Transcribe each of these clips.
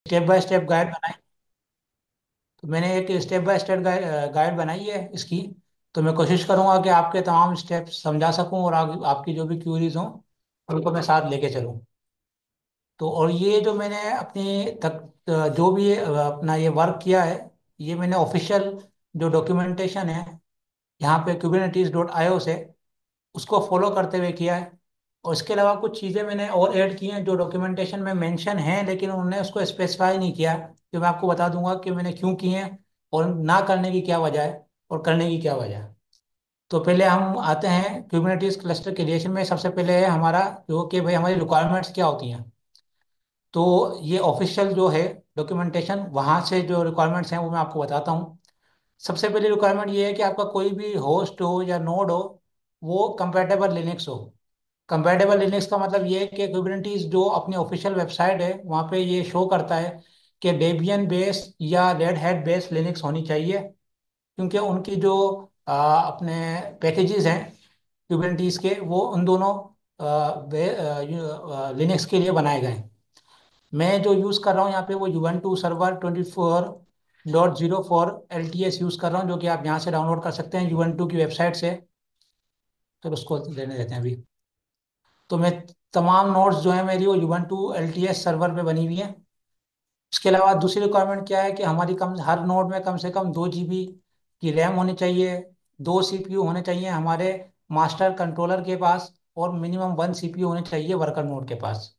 Step by step guide बनाई। तो मैंने एक स्टेप बाय स्टेप गाइड बनाई है इसकी। तो मैं कोशिश करूंगा कि आपके तमाम स्टेप्स समझा सकूं और आपकी जो भी क्यूरीज हों उनको मैं साथ लेके चलूं। तो और ये जो मैंने अपनी तक जो भी अपना ये वर्क किया है, ये मैंने ऑफिशियल जो डॉक्यूमेंटेशन है यहाँ पे kubernetes.io से, उसको फॉलो करते हुए किया है। और इसके अलावा कुछ चीज़ें मैंने और ऐड की हैं जो डॉक्यूमेंटेशन में मेंशन है, लेकिन उन्होंने उसको स्पेसिफाई नहीं किया है। तो मैं आपको बता दूंगा कि मैंने क्यों की हैं और ना करने की क्या वजह है और करने की क्या वजह है। तो पहले हम आते हैं kubernetes क्लस्टर क्रिएशन में। सबसे पहले है हमारा जो कि भाई हमारी रिक्वायरमेंट्स क्या होती हैं। तो ये ऑफिशियल जो है डॉक्यूमेंटेशन, वहाँ से जो रिक्वायरमेंट्स हैं वो मैं आपको बताता हूँ। सबसे पहली रिक्वायरमेंट ये है कि आपका कोई भी होस्ट हो या नोड हो, वो कंपैटिबल लिनक्स हो। कंपैटिबल लिनक्स का मतलब ये है कि कुबरनिटीज जो अपनी ऑफिशियल वेबसाइट है वहाँ पे ये शो करता है कि डेबियन बेस या रेड हैट बेस लिनक्स होनी चाहिए। क्योंकि उनकी जो अपने पैकेजेस हैं कुबरनिटीज के, वो उन दोनों लिनक्स के लिए बनाए गए हैं। मैं जो यूज़ कर रहा हूँ यहाँ पे वो Ubuntu सर्वर 24.04 LTS यूज़ कर रहा हूँ, जो कि आप यहाँ से डाउनलोड कर सकते हैं Ubuntu की वेबसाइट से। तो उसको लेने देते हैं अभी। तो मैं तमाम नोट्स जो है मेरी वो Ubuntu LTS सर्वर पे बनी हुई है। इसके अलावा दूसरी रिक्वायरमेंट क्या है कि हमारी कम हर नोड में कम से कम 2 GB की रैम होनी चाहिए। 2 CPU होने चाहिए हमारे मास्टर कंट्रोलर के पास, और मिनिमम 1 CPU होने चाहिए वर्कर नोड के पास।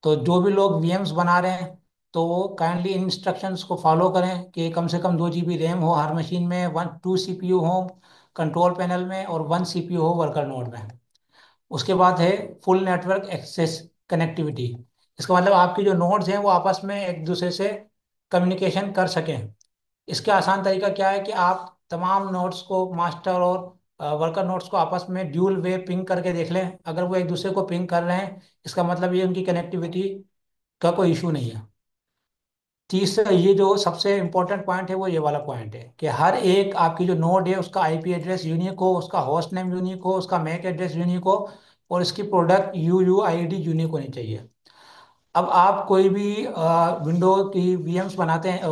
तो जो भी लोग VMs बना रहे हैं तो वो काइंडली इन इंस्ट्रक्शंस को फॉलो करें कि कम से कम 2 GB रैम हो हर मशीन में, 2 CPU हो कंट्रोल पैनल में, और 1 CPU हो वर्कर नोड में। उसके बाद है फुल नेटवर्क एक्सेस कनेक्टिविटी। इसका मतलब आपके जो नोड्स हैं वो आपस में एक दूसरे से कम्युनिकेशन कर सकें। इसका आसान तरीका क्या है कि आप तमाम नोड्स को, मास्टर और वर्कर नोड्स को आपस में ड्यूल वे पिंग करके देख लें। अगर वो एक दूसरे को पिंग कर रहे हैं, इसका मतलब ये उनकी कनेक्टिविटी का कोई इशू नहीं है। तीसरा, ये जो सबसे इम्पोर्टेंट पॉइंट है वो ये वाला पॉइंट है कि हर एक आपकी जो नोड है उसका IP एड्रेस यूनिक हो, उसका होस्ट नेम यूनिक हो, उसका मैक एड्रेस यूनिक हो, और इसकी प्रोडक्ट UUID यूनिक होनी चाहिए। अब आप कोई भी विंडो की VMs बनाते हैं,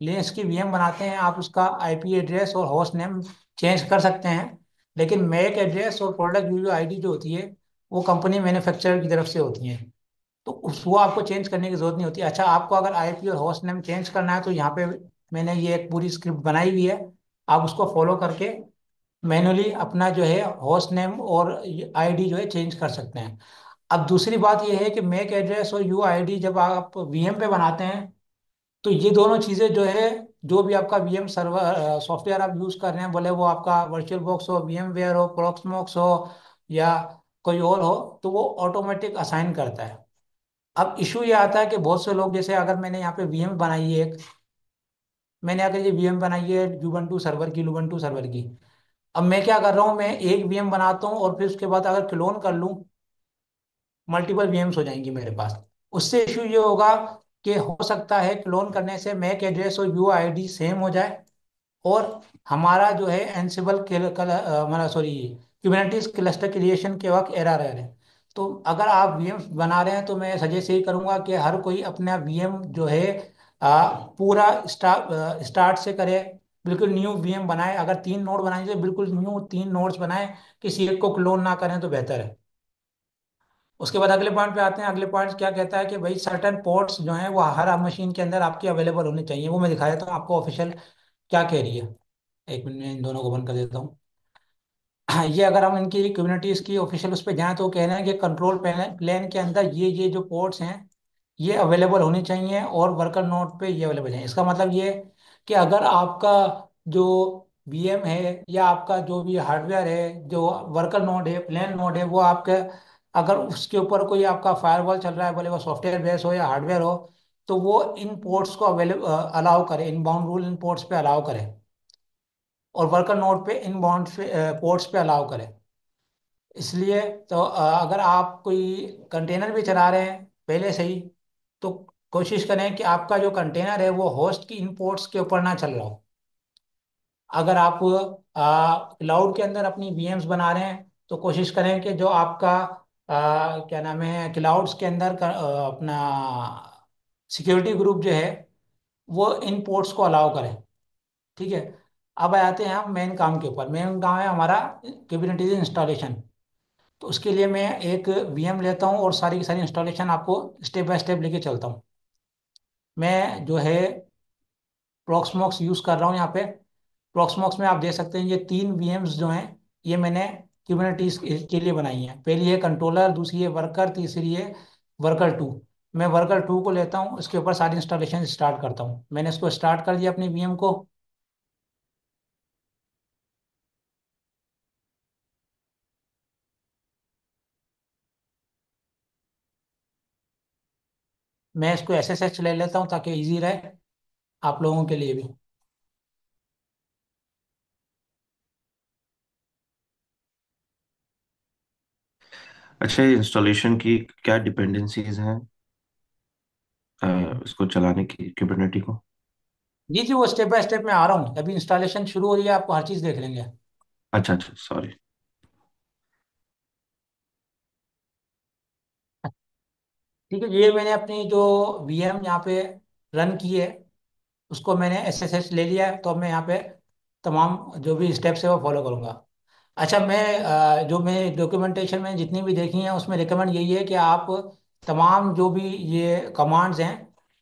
लिनक्स की VM बनाते हैं, आप उसका IP एड्रेस और होस्ट नेम चेंज कर सकते हैं। लेकिन मैक एड्रेस और प्रोडक्ट UUID जो होती है वो कंपनी मैन्युफैक्चरर की तरफ से होती है। तो उस वो आपको चेंज करने की जरूरत नहीं होती। अच्छा, आपको अगर IP और होस्ट नेम चेंज करना है तो यहाँ पे मैंने ये एक पूरी स्क्रिप्ट बनाई हुई है। आप उसको फॉलो करके मैनुअली अपना जो है होस्ट नेम और ID जो है चेंज कर सकते हैं। अब दूसरी बात यह है कि मैक एड्रेस और UID जब आप VM पे बनाते हैं तो ये दोनों चीज़ें जो है, जो भी आपका VM सर्वर सॉफ्टवेयर आप यूज़ कर रहे हैं, बोले वो आपका वर्चुअल बॉक्स हो, VMवेयर हो, प्रॉक्समॉक्स हो, या कोई और हो, तो वो ऑटोमेटिक असाइन करता है। अब इशू ये आता है कि बहुत से लोग, जैसे अगर मैंने यहाँ पे VM बनाई है एक, मैंने अगर ये VM बनाई है लुबंटू सर्वर की, अब मैं क्या कर रहा हूँ, मैं एक VM बनाता हूँ और फिर उसके बाद अगर क्लोन कर लूँ, मल्टीपल VMs हो जाएंगी मेरे पास। उससे इशू ये होगा कि हो सकता है क्लोन करने से मैक एड्रेस और UID सेम हो जाए, और हमारा जो है एनसिबल मतलब सॉरी क्यूबरनेटिस क्लस्टर क्रिएशन के वक्त एरर आ रहे हैं। तो अगर आप VMs बना रहे हैं तो मैं सजेस्ट यही करूंगा कि हर कोई अपना VM जो है पूरा स्टार्ट से करे, बिल्कुल न्यू VM बनाए। अगर 3 नोड बनाए तो बिल्कुल न्यू 3 नोड्स बनाए, किसी एक को क्लोन ना करें तो बेहतर है। उसके बाद अगले पॉइंट पे आते हैं। अगले पॉइंट क्या कहता है कि भाई सर्टन पोर्ट्स जो हैं वो हर मशीन के अंदर आपके अवेलेबल होने चाहिए। वो मैं दिखा देता हूँ आपको ऑफिशियल क्या कह रही है। एक मिनट में इन दोनों को बंद कर देता हूँ। हाँ, ये अगर हम इनकी कम्युनिटीज की ऑफिशियल उस पर जाएं तो कह रहे हैं कि कंट्रोल प्लेन के अंदर ये जो पोर्ट्स हैं ये अवेलेबल होने चाहिए, और वर्कर नोड पे ये अवेलेबल है। इसका मतलब ये कि अगर आपका जो VM है या आपका जो भी हार्डवेयर है, जो वर्कर नोड है, प्लेन नोड है, वो आपके अगर उसके ऊपर कोई आपका फायरवॉल चल रहा है, बोले वो सॉफ्टवेयर बेस हो या हार्डवेयर हो, तो वो इन पोर्ट्स को अवेलेबल अलाउ करे, इन बाउंड रूल इन पोर्ट्स पे अलाउ करे, और वर्कर नोड पे इन बाउंड पोर्ट्स पे अलाउ करे। इसलिए तो अगर आप कोई कंटेनर भी चला रहे हैं पहले से ही, तो कोशिश करें कि आपका जो कंटेनर है वो होस्ट की इन पोर्ट्स के ऊपर ना चल रहा हो। अगर आप क्लाउड के अंदर अपनी VMs बना रहे हैं तो कोशिश करें कि जो आपका क्या नाम है क्लाउड्स के अंदर अपना सिक्योरिटी ग्रुप जो है वो इन पोर्ट्स को अलाउ करें। ठीक है। अब आते हैं हम मेन काम के ऊपर। मेन काम है हमारा कुबरनेटिस इंस्टॉलेशन। तो उसके लिए मैं एक वीएम लेता हूँ और सारी की सारी इंस्टॉलेशन आपको स्टेप बाय स्टेप लेके चलता हूँ। मैं जो है प्रॉक्समॉक्स यूज़ कर रहा हूँ यहाँ पे। प्रॉक्समॉक्स में आप देख सकते हैं ये तीन वीएम्स जो हैं ये मैंने कुबरनेटिस के लिए बनाई हैं। पहली है कंट्रोलर, दूसरी है वर्कर, तीसरी है वर्कर टू। मैं वर्कर टू को लेता हूँ, इसके ऊपर सारी इंस्टॉलेशन स्टार्ट करता हूँ। मैंने इसको स्टार्ट कर दिया अपनी वीएम को। मैं इसको एसएसएच ले लेता हूँ ताकि इजी रहे आप लोगों के लिए भी। अच्छा, ये इंस्टॉलेशन की क्या डिपेंडेंसीज हैं इसको चलाने की, कुबरनेटी को? जी जी, वो स्टेप बाय स्टेप में आ रहा हूँ। अभी इंस्टॉलेशन शुरू हो रही है, आपको हर चीज़ देख लेंगे। अच्छा अच्छा, सॉरी। ठीक है, ये मैंने अपनी जो वीएम यहाँ पे रन की है उसको मैंने एसएसएच ले लिया है। तो अब मैं यहाँ पे तमाम जो भी स्टेप्स है वो फॉलो करूँगा। अच्छा, मैं जो मैं डॉक्यूमेंटेशन में जितनी भी देखी हैं उसमें रिकमेंड यही है कि आप तमाम जो भी ये कमांड्स हैं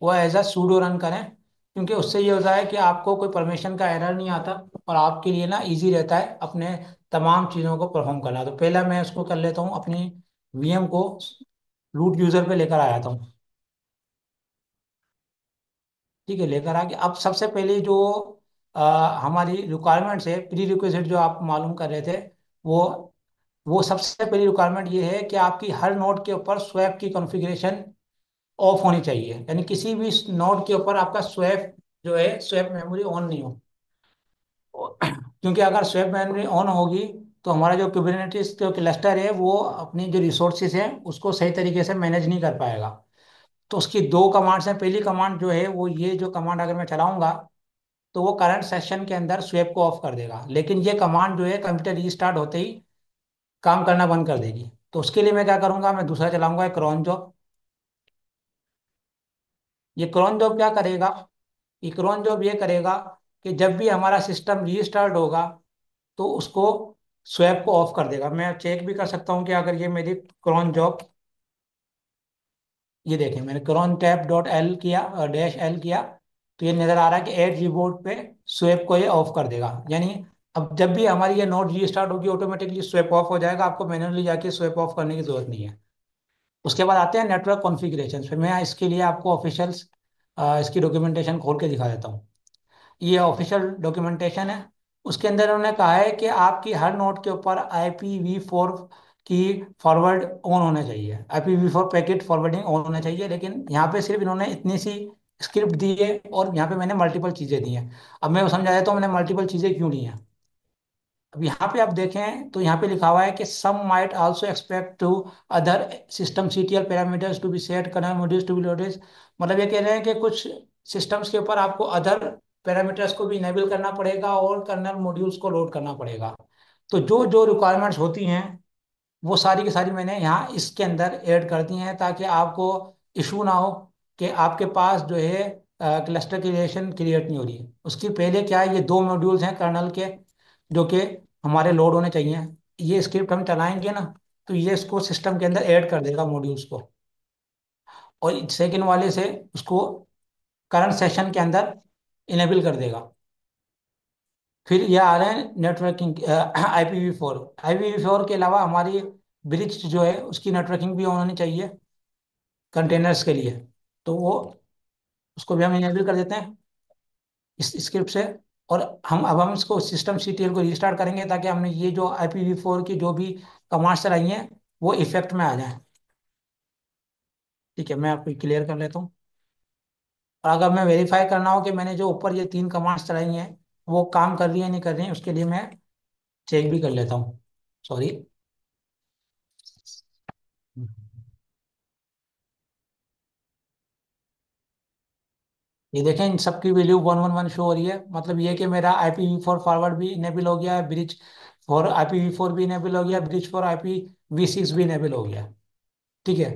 वो एज अ सूडो रन करें। क्योंकि उससे ये होता है कि आपको कोई परमिशन का एरर नहीं आता और आपके लिए ना इजी रहता है अपने तमाम चीज़ों को परफॉर्म करना। तो पहला मैं उसको कर लेता हूँ, अपनी वीएम को रूट यूज़र पे लेकर आ जाता हूँ। ठीक है, लेकर आके अब सबसे पहले जो हमारी रिक्वायरमेंट्स है, प्री रिक्वेस्ट जो आप मालूम कर रहे थे, वो वो सबसे पहली रिक्वायरमेंट ये है कि आपकी हर नोड के ऊपर स्वैप की कॉन्फ़िगरेशन ऑफ होनी चाहिए। यानी किसी भी नोड के ऊपर आपका स्वैप जो है, स्वैप मेमोरी ऑन नहीं हो। क्योंकि अगर स्वैप मेमोरी ऑन होगी तो हमारा जो कुबरनेटिस जो क्लस्टर है वो अपनी जो रिसोर्सेज है उसको सही तरीके से मैनेज नहीं कर पाएगा। तो उसकी दो कमांड्स हैं। पहली कमांड जो है वो ये जो कमांड अगर मैं चलाऊंगा तो वो करंट सेशन के अंदर स्वेप को ऑफ कर देगा। लेकिन ये कमांड जो है कंप्यूटर रीस्टार्ट होते ही काम करना बंद कर देगी। तो उसके लिए मैं क्या करूंगा, मैं दूसरा चलाऊंगा क्रॉन जॉब। ये क्रॉन जॉब क्या करेगा, ये क्रॉन जॉब ये करेगा कि जब भी हमारा सिस्टम रीस्टार्ट होगा तो उसको स्वेप को ऑफ कर देगा। मैं चेक भी कर सकता हूँ कि अगर ये मेरी क्रॉन जॉब, ये देखें मैंने क्रॉन टैप डॉट एल किया, डैश एल किया, तो ये नजर आ रहा है कि एड रीबूट पे स्वेप को ये ऑफ कर देगा। यानी अब जब भी हमारी ये नोट रीस्टार्ट होगी ऑटोमेटिकली स्वेप ऑफ हो जाएगा, आपको मैन्युअली जाके स्वेप ऑफ करने की जरूरत नहीं है। उसके बाद आते हैं नेटवर्क कॉन्फ़िगरेशन पे। मैं इसके लिए आपको ऑफिशियल्स इसकी डॉक्यूमेंटेशन खोल के दिखा देता हूँ। ये ऑफिशियल डॉक्यूमेंटेशन है। उसके अंदर उन्होंने कहा है कि आपकी हर नोड के ऊपर IPv4 की फॉरवर्ड ऑन होना चाहिए, IPv4 पैकेट फॉरवर्डिंग ऑन होना चाहिए। लेकिन यहाँ पे सिर्फ इन्होंने इतनी सी स्क्रिप्ट दी है और यहाँ पे मैंने मल्टीपल चीज़ें दी हैं। अब मैं वो समझा देता हूँ मैंने मल्टीपल चीज़ें क्यों ली हैं। अब यहाँ पे आप देखें तो यहाँ पे लिखा हुआ है कि some might also expect to other system CTL parameters to be set, kernel modules to be loaded. मतलब ये कह रहे हैं कि कुछ सिस्टम्स के ऊपर आपको अदर पैरामीटर्स को भी इनेबल करना पड़ेगा और कर्नल मॉड्यूल्स को लोड करना पड़ेगा। तो जो जो रिक्वायरमेंट्स होती हैं वो सारी की सारी मैंने यहाँ इसके अंदर ऐड कर दी हैं ताकि आपको इशू ना हो कि आपके पास जो है क्लस्टर क्रिएशन क्रिएट नहीं हो रही है। उसकी पहले क्या है, ये दो मॉड्यूल्स हैं कर्नल के जो कि हमारे लोड होने चाहिए। ये स्क्रिप्ट हम चलाएंगे ना तो ये इसको सिस्टम के अंदर ऐड कर देगा मॉड्यूल्स को, और सेकेंड वाले से उसको करंट सेशन के अंदर इनेबल कर देगा। फिर ये आ रहे हैं नेटवर्किंग, IPv4। IPv4 के अलावा हमारी ब्रिज जो है उसकी नेटवर्किंग भी ऑन होनी चाहिए कंटेनर्स के लिए। तो वो उसको भी हम इनेबल कर देते हैं इस स्क्रिप्ट से। और हम इसको सिस्टम CTL को रिस्टार्ट करेंगे ताकि हमने ये जो IPv4 की जो भी कमांड्स चलाई हैं वो इफेक्ट में आ जाए। ठीक है, मैं आपको क्लियर कर लेता हूँ। और अगर मैं वेरीफाई करना हो कि मैंने जो ऊपर ये तीन कमांड्स चलाई हैं वो काम कर रही है नहीं कर रही है, उसके लिए मैं चेक भी कर लेता हूँ। सॉरी। ये देखें इन सबकी वैल्यू 111 शो हो रही है। मतलब ये कि मेरा IPv4 फॉरवर्ड भी इनेबल हो गया है, ब्रिज फॉर IPv4 भी इनेबल हो गया, ब्रिज फॉर IPv6 भी इनेबल हो गया। ठीक है।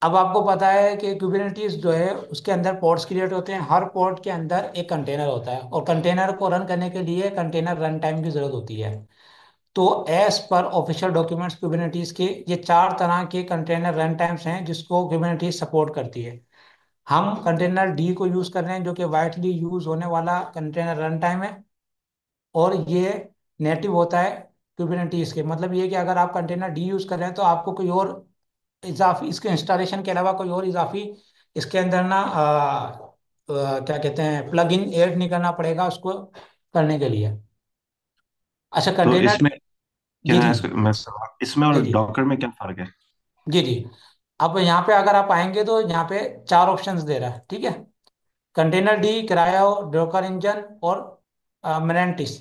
अब आपको पता है कि कुबरनेटिस जो है उसके अंदर पॉड्स क्रिएट होते हैं, हर पॉड के अंदर एक कंटेनर होता है, और कंटेनर को रन करने के लिए कंटेनर रन टाइम की जरूरत होती है। तो as per official documents Kubernetes के ये चार तरह के कंटेनर रन टाइम्स हैं जिसको कुबरनेटिस सपोर्ट करती है। हम कंटेनर डी को यूज कर रहे हैं जो कि वाइडली यूज होने वाला कंटेनर रन टाइम है, और ये नेटिव होता है कुबरनेटिस के। मतलब ये कि अगर आप कंटेनर डी यूज कर रहे हैं तो आपको कोई और इजाफी, इसके इंस्टॉलेशन के अलावा कोई और इजाफी इसके अंदर ना क्या कहते हैं प्लग इन ऐड नहीं करना पड़ेगा उसको करने के लिए। अच्छा तो कंटेनर। इसमें जी क्या है, जी। इसमें और जी जी। डॉकर में क्या फर्क है? जी जी। अब यहाँ पे अगर आप आएंगे तो यहाँ पे चार ऑप्शंस दे रहा है, ठीक है। Container D, cryo, docker engine और मेनेंटिस।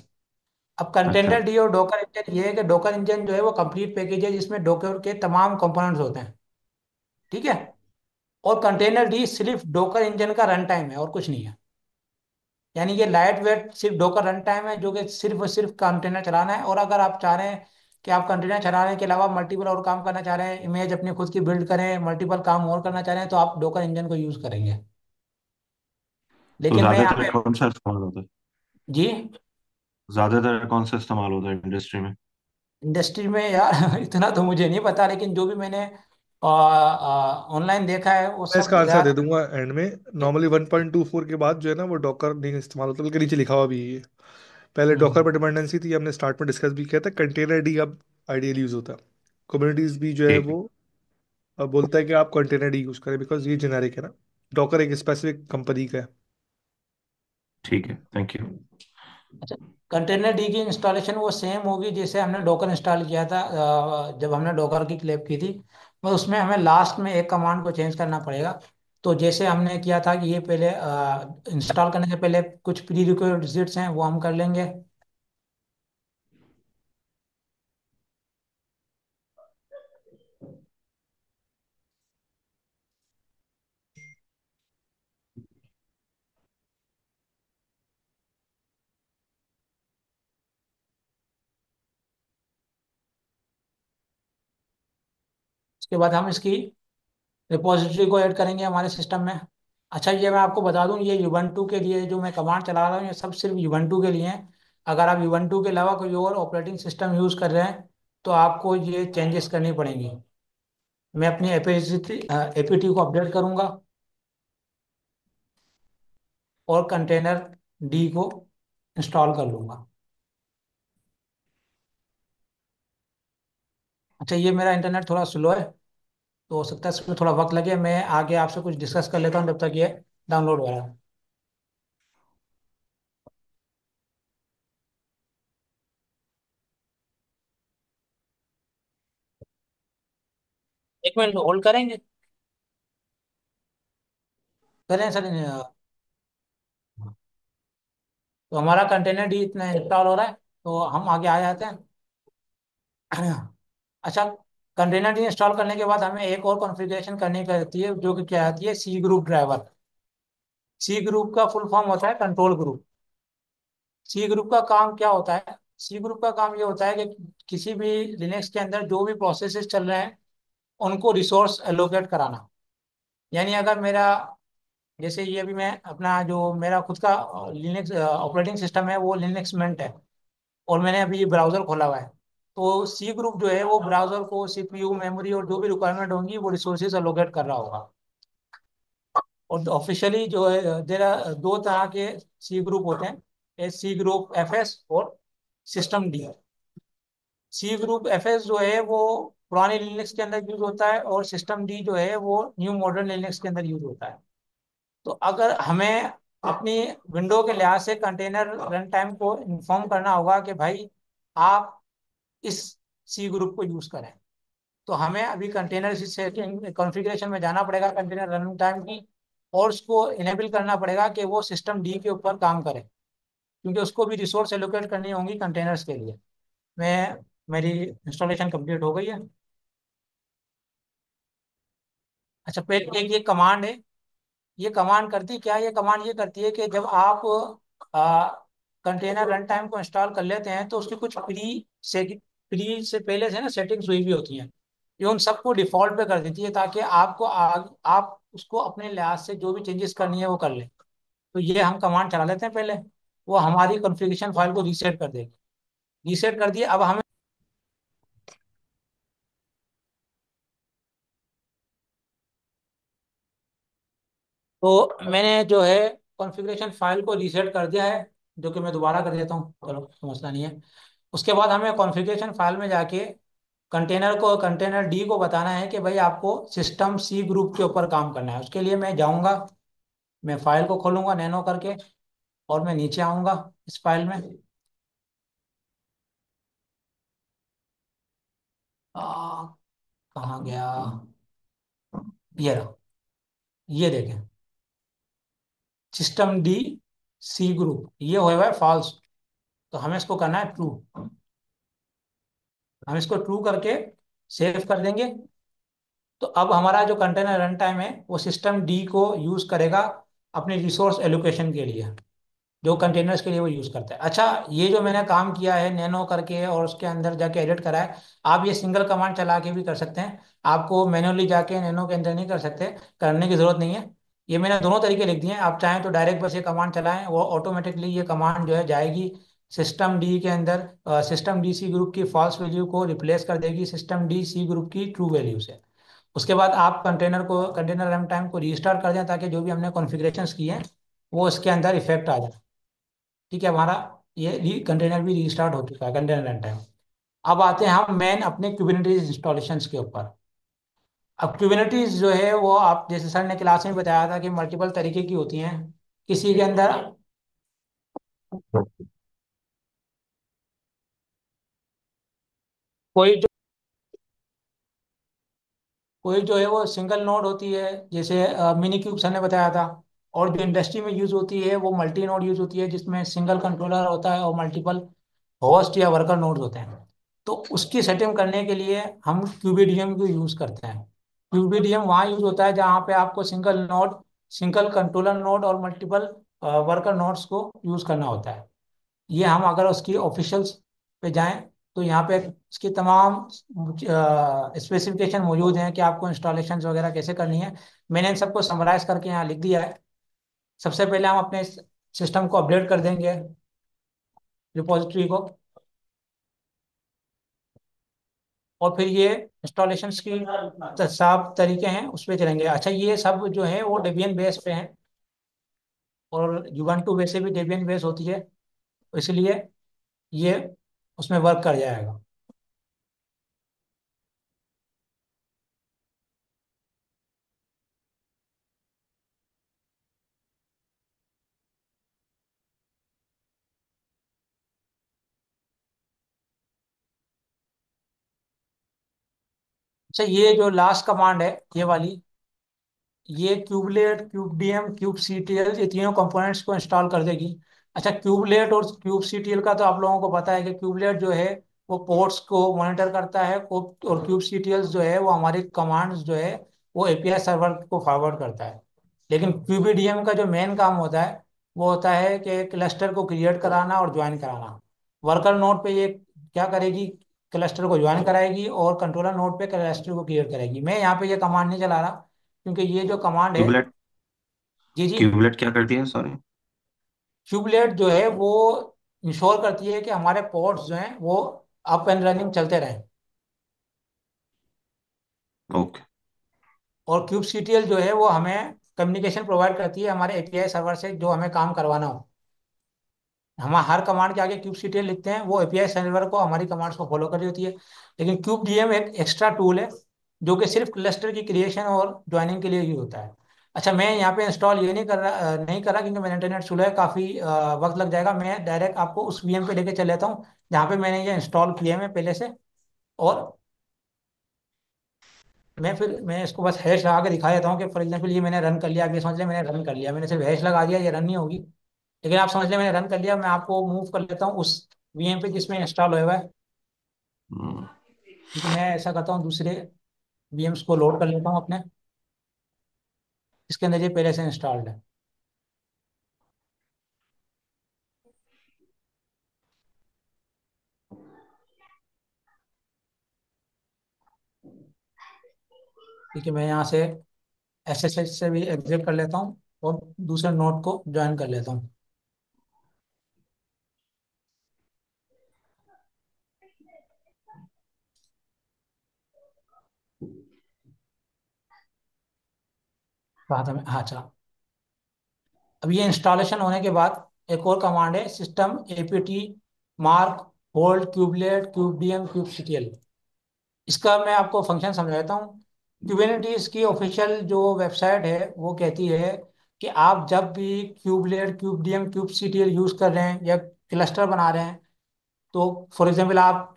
अब अच्छा। कंटेनर डी और डोकर इंजन ये है कि डोकर इंजन जो है वो कंप्लीट पैकेज है जिसमें डोकर के तमाम कंपोनेंट्स होते हैं, ठीक है। और कंटेनर डी सिर्फ डोकर इंजन का रन टाइम है और कुछ नहीं है। यानी ये लाइट वेट सिर्फ डोकर रन टाइम है जो कि सिर्फ और सिर्फ कंटेनर चलाना है। और अगर आप चाह रहे हैं कि आप कंटेनर चलाने के अलावा मल्टीपल और काम करना चाह रहे हैं, इमेज अपनी खुद की बिल्ड करें, मल्टीपल काम और करना चाह रहे हैं, तो आप डोकर इंजन को यूज करेंगे। तो लेकिन मैं यहाँ ज्यादातर पे। कौन सा इस्तेमाल होता है? जी। ज्यादातर कौन सा इस्तेमाल होता है इंडस्ट्री में? इंडस्ट्री में यार इतना तो मुझे नहीं पता, लेकिन जो भी मैंने ऑनलाइन देखा है वो मैं सब इसका आंसर दे यार। दूंगा एंड में। नॉर्मली 1.24 के बाद जो है ना वो डॉकर नहीं इस्तेमाल होता, बल्कि नीचे लिखा हुआ भी है ये। पहले डॉकर हम्म। पर डिपेंडेंसी थी, हमने स्टार्ट में डिस्कस भी किया था। कंटेनर डी अब आइडियल यूज होता है। कम्युनिटीज भी जो है ठीक है। वो बोलता है कि आप कंटेनर डी यूज करें, बिकॉज ये जेनेरिक है ना। डॉकर एक स्पेसिफिक कंपनी का है। ठीक है, थैंक यू। अच्छा कंटेनर डी की इंस्टॉलेशन वो सेम होगी जैसे हमने डोकर इंस्टॉल किया था, जब हमने डोकर की क्लैप की थी। बस उसमें हमें लास्ट में एक कमांड को चेंज करना पड़ेगा। तो जैसे हमने किया था कि ये पहले इंस्टॉल करने से पहले कुछ प्री रिक्विजिट्स हैं वो हम कर लेंगे। उसके बाद हम इसकी रिपोजिटरी को ऐड करेंगे हमारे सिस्टम में। अच्छा ये मैं आपको बता दूं, ये यूबंटू के लिए जो मैं कमांड चला रहा हूँ ये सब सिर्फ यूबंटू के लिए है। अगर आप यूबंटू के अलावा कोई और ऑपरेटिंग सिस्टम यूज़ कर रहे हैं तो आपको ये चेंजेस करनी पड़ेंगी। मैं अपनी एपीटी को अपडेट करूंगा और कंटेनर डी को इंस्टॉल कर लूंगा। अच्छा ये मेरा इंटरनेट थोड़ा स्लो है तो हो सकता है इसमें थोड़ा वक्त लगे, मैं आगे आपसे कुछ डिस्कस कर लेता हूँ जब तक ये डाउनलोड हो रहा है। एक मिनट होल्ड करेंगे। करें सर। तो हमारा कंटेनर डी इतना इंस्टॉल हो रहा है तो हम आगे आ जाते हैं। अच्छा कंटेनर डी इंस्टॉल करने के बाद हमें एक और कॉन्फ़िगरेशन करनी पड़ती है जो कि क्या आती है, C group driver. C group का फुल फॉर्म होता है कंट्रोल ग्रुप। सी ग्रुप का काम क्या होता है? सी ग्रुप का काम ये होता है कि किसी भी लिनक्स के अंदर जो भी प्रोसेसेस चल रहे हैं उनको रिसोर्स एलोकेट कराना। यानी अगर मेरा, जैसे ये अभी मैं अपना जो मेरा खुद का लिनक्स ऑपरेटिंग सिस्टम है वो लिनक्स मिंट है, और मैंने अभी ये ब्राउजर खोला हुआ है। तो सी ग्रुप जो है वो ब्राउजर को सीपीयू मेमोरी और जो भी रिक्वायरमेंट होंगी वो रिसोर्सेज एलोकेट कर रहा होगा। और ऑफिशियली जो है देरा दो तरह के सी ग्रुप होते हैं, एक सी ग्रुप एफएस और systemd. C group FS जो है वो पुराने लिनक्स के अंदर यूज होता है, और सिस्टम डी जो है वो न्यू मॉडर्न लिनक्स के अंदर यूज होता है। तो अगर हमें अपनी विंडो के लिहाज से कंटेनर रन टाइम को इन्फॉर्म करना होगा कि भाई आप इस सी ग्रुप को यूज करें, तो हमें अभी कंटेनर सेटिंग कॉन्फ़िगरेशन में जाना पड़ेगा कंटेनर रनिंग टाइम की, और उसको इनेबल करना पड़ेगा कि वो सिस्टम डी के ऊपर काम करे, क्योंकि उसको भी रिसोर्स एलोकेट करनी होंगी कंटेनर्स के लिए। मैं मेरी इंस्टॉलेशन कंप्लीट हो गई है। अच्छा पहले एक ये कमांड है, ये कमांड करती क्या है? ये कमांड ये करती है कि जब आप कंटेनर रन टाइम को इंस्टॉल कर लेते हैं तो उसकी कुछ प्री से पहले से ना सेटिंग्स हुई भी होती हैं। ये उन सबको डिफॉल्ट पे कर देती है, ताकि आप उसको अपने लिहाज से जो भी चेंजेस करनी है वो कर लें। तो ये हम कमांड चला लेते हैं पहले, वो हमारी कॉन्फ़िगरेशन फाइल को रीसेट कर देगी। रीसेट कर दिए, अब हमें, तो मैंने जो है कॉन्फ़िगरेशन फाइल को रीसेट कर दिया है, जो कि मैं दोबारा कर देता हूँ, चलो कोई मसला नहीं है। उसके बाद हमें कॉन्फ़िगरेशन फाइल में जाके कंटेनर डी को बताना है कि भाई आपको सिस्टम सी ग्रुप के ऊपर काम करना है। उसके लिए मैं जाऊंगा, मैं फाइल को खोलूंगा नैनो करके, और मैं नीचे आऊंगा इस फाइल में। आ, कहाँ गया, ये रहा, ये देखें, सिस्टम डी सी ग्रुप, ये हुआ है फॉल्स। तो हमें इसको करना है ट्रू। हम इसको ट्रू करके सेव कर देंगे। तो अब हमारा जो कंटेनर रन टाइम है वो सिस्टम डी को यूज करेगा अपनी रिसोर्स एलोकेशन के लिए, जो कंटेनर्स के लिए वो यूज करता है। अच्छा, ये जो मैंने काम किया है नैनो करके और उसके अंदर जाके एडिट करा है, आप ये सिंगल कमांड चला के भी कर सकते हैं। आपको मैन्युअली जाके नैनो के अंदर नहीं कर सकते, करने की जरूरत नहीं है। ये मैंने दोनों तरीके लिख दिए हैं, आप चाहें तो डायरेक्ट बस ये कमांड चलाएं, वो ऑटोमेटिकली ये कमांड जो है जाएगी सिस्टम डी के अंदर, सिस्टम डी सी ग्रुप की फॉल्स वैल्यू को रिप्लेस कर देगी सिस्टम डी सी ग्रुप की ट्रू वैल्यू से। उसके बाद आप कंटेनर रन टाइम को रीस्टार्ट कर दें, ताकि जो भी हमने कॉन्फ़िगरेशंस किए हैं वो इसके अंदर इफेक्ट आ जाए। ठीक है, हमारा ये कंटेनर भी रीस्टार्ट हो चुका है, कंटेनर रन टाइम। अब आते हैं हम मेन अपने कुबरनेटिस इंस्टॉलेशंस के ऊपर। अब कुबरनेटिस जो है वो, आप जैसे सर ने क्लास में बताया था कि मल्टीपल तरीके की होती हैं। किसी के अंदर कोई कोई जो है वो सिंगल नोड होती है, जैसे मिनी क्यूब सर ने बताया था। और जो इंडस्ट्री में यूज होती है वो मल्टी नोड यूज होती है, जिसमें सिंगल कंट्रोलर होता है और मल्टीपल होस्ट या वर्कर नोड्स होते हैं। तो उसकी सेटिंग करने के लिए हम क्यूबीडीएम को यूज करते हैं। क्यूबीडीएम वहाँ यूज होता है जहाँ पे आपको सिंगल कंट्रोलर नोड और मल्टीपल वर्कर नोड्स को यूज करना होता है। ये हम अगर उसकी ऑफिशियल्स पे जाएं, तो यहाँ पे इसकी तमाम स्पेसिफिकेशन मौजूद हैं कि आपको इंस्टॉलेशन वगैरह कैसे करनी है। मैंने इन सबको समराइज करके यहाँ लिख दिया है। सबसे पहले हम अपने सिस्टम को अपडेट कर देंगे, रिपोजिटरी को। और फिर ये इंस्टॉलेशन की सब तरीके हैं उस पर चलेंगे। अच्छा, ये सब जो है वो डेबियन बेस पे हैं, और यूबंटू वैसे भी डेबियन बेस होती है, इसलिए ये उसमें वर्क कर जाएगा। अच्छा, ये जो लास्ट कमांड है ये वाली, ये kubelet, cube DM, cube CTL, ये तीनों कंपोनेंट्स को इंस्टॉल कर देगी। अच्छा, क्यूबलेट और क्यूब सीटीएल का तो आप लोगों को पता है कि क्यूबलेट जो है वो पोर्ट्स को मॉनिटर करता है, और क्यूब सीटीएल जो है वो हमारी कमांड्स जो है वो एपीआई सर्वर को फॉरवर्ड करता है। लेकिन क्यूबीडीएम का जो मेन काम होता है वो होता है कि क्लस्टर को क्रिएट कराना और ज्वाइन कराना। वर्कर नोड पे ये क्या करेगी, क्लस्टर को ज्वाइन कराएगी, और कंट्रोलर नोड पे क्लस्टर को क्रिएट करेगी। मैं यहाँ पे ये कमांड नहीं चला रहा, क्योंकि ये जो कमांड है, क्यूबलेट जी जी, क्यूबलेट क्या करती है, सॉरी? क्यूबलेट जो है वो इंश्योर करती है कि हमारे पोर्ट्स जो हैं वो अप एंड रनिंग चलते रहें। ओके। और क्यूब सीटीएल जो है वो हमें कम्युनिकेशन प्रोवाइड करती है हमारे एपीआई सर्वर से, जो हमें काम करवाना हो। हम हर कमांड के आगे क्यूब सीटीएल लिखते हैं, वो एपीआई सर्वर को हमारी कमांड्स को फॉलो कर रही होती है। लेकिन क्यूब डीएम एक एक्स्ट्रा टूल है, जो कि सिर्फ क्लस्टर की क्रिएशन और ज्वाइनिंग के लिए यूज होता है। अच्छा, मैं यहाँ पे इंस्टॉल ये नहीं कर रहा, क्योंकि मेरा इंटरनेट स्लो है, काफ़ी वक्त लग जाएगा। मैं डायरेक्ट आपको उस वीएम पे लेके चल लेता हूँ जहाँ पे मैंने ये इंस्टॉल किए हैं पहले से। और मैं इसको बस हैश लगा के दिखा देता हूँ कि फॉर एग्जाम्पल ये मैंने रन कर लिया। आप ये समझ लें मैंने रन कर लिया, मैंने सिर्फ हैश लगा दिया, ये रन नहीं होगी। लेकिन आप समझ लें मैंने रन कर लिया। मैं आपको मूव कर लेता हूँ उस वीएम पे जिसमें इंस्टॉल हुआ है, हम्म, क्योंकि मैं ऐसा करता हूँ दूसरे वीएम्स को लोड कर लेता हूँ अपने, इसके अंदर ये पहले से इंस्टॉल्ड है। ठीक है, मैं यहाँ से SSH से भी एग्जिट कर लेता हूँ और दूसरे नोड को ज्वाइन कर लेता हूँ। बात हमें, हाँ अच्छा। अब ये इंस्टॉलेशन होने के बाद एक और कमांड है, system APT mark hold kubelet kubeadm kubectl. इसका मैं आपको फंक्शन समझाता हूँ। क्यूबरनेटीज की ऑफिशियल जो वेबसाइट है वो कहती है कि आप जब भी क्यूबलेट क्यूबडीएम क्यूबसीटीएल यूज कर रहे हैं या क्लस्टर बना रहे हैं, तो फॉर एग्जांपल आप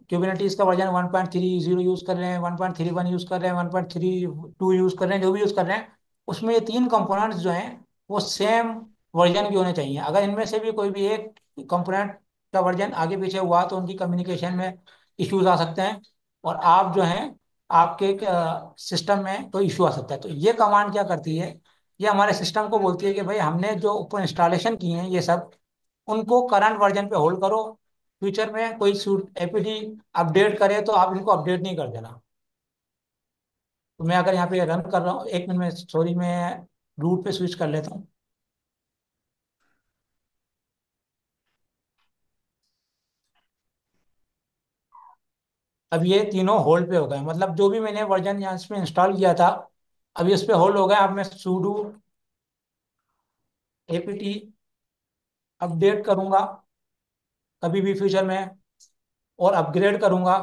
क्यूबरनेटीज का वर्जन 1.30 यूज कर रहे हैं, 1.31 यूज कर रहे हैं, 1.32 यूज कर रहे हैं, जो भी यूज कर रहे हैं, उसमें ये तीन कंपोनेंट्स जो हैं वो सेम वर्जन के होने चाहिए। अगर इनमें से भी कोई भी एक कंपोनेंट का वर्जन आगे पीछे हुआ तो उनकी कम्युनिकेशन में इश्यूज आ सकते हैं, और आप जो हैं आपके सिस्टम में कोई इशू आ सकता है। तो ये कमांड क्या करती है, ये हमारे सिस्टम को बोलती है कि भाई हमने जो ऊपर इंस्टॉलेशन किए हैं ये सब, उनको करंट वर्जन पे होल्ड करो। फ्यूचर में कोई सूट एपीडी अपडेट करे तो आप इनको अपडेट नहीं कर देना। तो मैं अगर यहाँ पे रन कर रहा हूँ, एक मिनट में, सॉरी, मैं रूट पे स्विच कर लेता हूँ। अब ये तीनों होल्ड पे हो गए, मतलब जो भी मैंने वर्जन यहाँ इसमें इंस्टॉल किया था अभी इस पे होल्ड हो गया। अब मैं sudo एपीटी अपडेट करूंगा कभी भी फ्यूचर में और अपग्रेड करूंगा,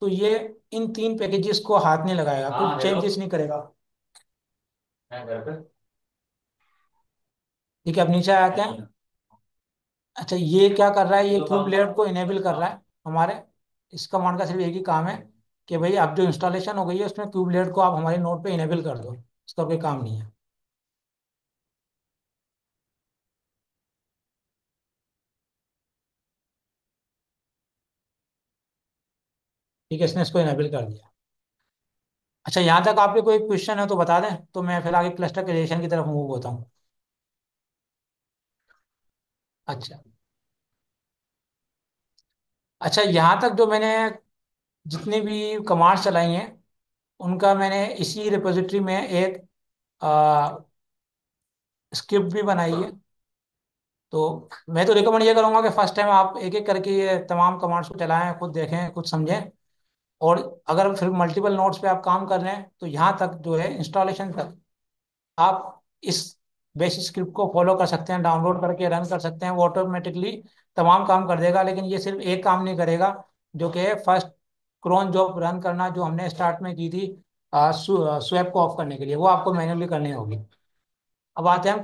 तो ये इन तीन पैकेजेस को हाथ नहीं लगाएगा, कुछ चेंजेस नहीं करेगा। ठीक है, अब नीचे आते हैं। अच्छा, ये क्या कर रहा है, ये क्यूब लेआउट को इनेबल कर रहा है हमारे। इस कमांड का सिर्फ एक ही काम है कि भाई अब जो इंस्टॉलेशन हो गई है उसमें क्यूब लेआउट को आप हमारे नोड पे इनेबल कर दो। इसका कोई काम नहीं है। ठीक है, इसने इसको इनेबल कर दिया। अच्छा, यहाँ तक आपके कोई क्वेश्चन है तो बता दें, तो मैं फिर आगे क्लस्टर क्रिएशन की तरफ मूव होता हूँ। अच्छा। अच्छा, यहाँ तक जो मैंने जितनी भी कमांड्स चलाई हैं उनका मैंने इसी रिपोजिटरी में एक स्क्रिप्ट भी बनाई है। तो मैं तो रिकमेंड ये करूंगा कि फर्स्ट टाइम आप एक एक करके ये तमाम कमांड्स को चलाएं, खुद देखें, खुद समझें। और अगर फिर मल्टीपल नोड्स पे आप काम कर रहे हैं तो यहाँ तक जो है इंस्टॉलेशन तक आप इस बेसिक स्क्रिप्ट को फॉलो कर सकते हैं, डाउनलोड करके रन कर सकते हैं। वो ऑटोमेटिकली तमाम काम कर देगा, लेकिन ये सिर्फ एक काम नहीं करेगा, जो कि है फर्स्ट क्रोन जॉब रन करना, जो हमने स्टार्ट में की थी स्वैप को ऑफ करने के लिए, वो आपको मैन्युअली करनी होगी। अब आते हैं हम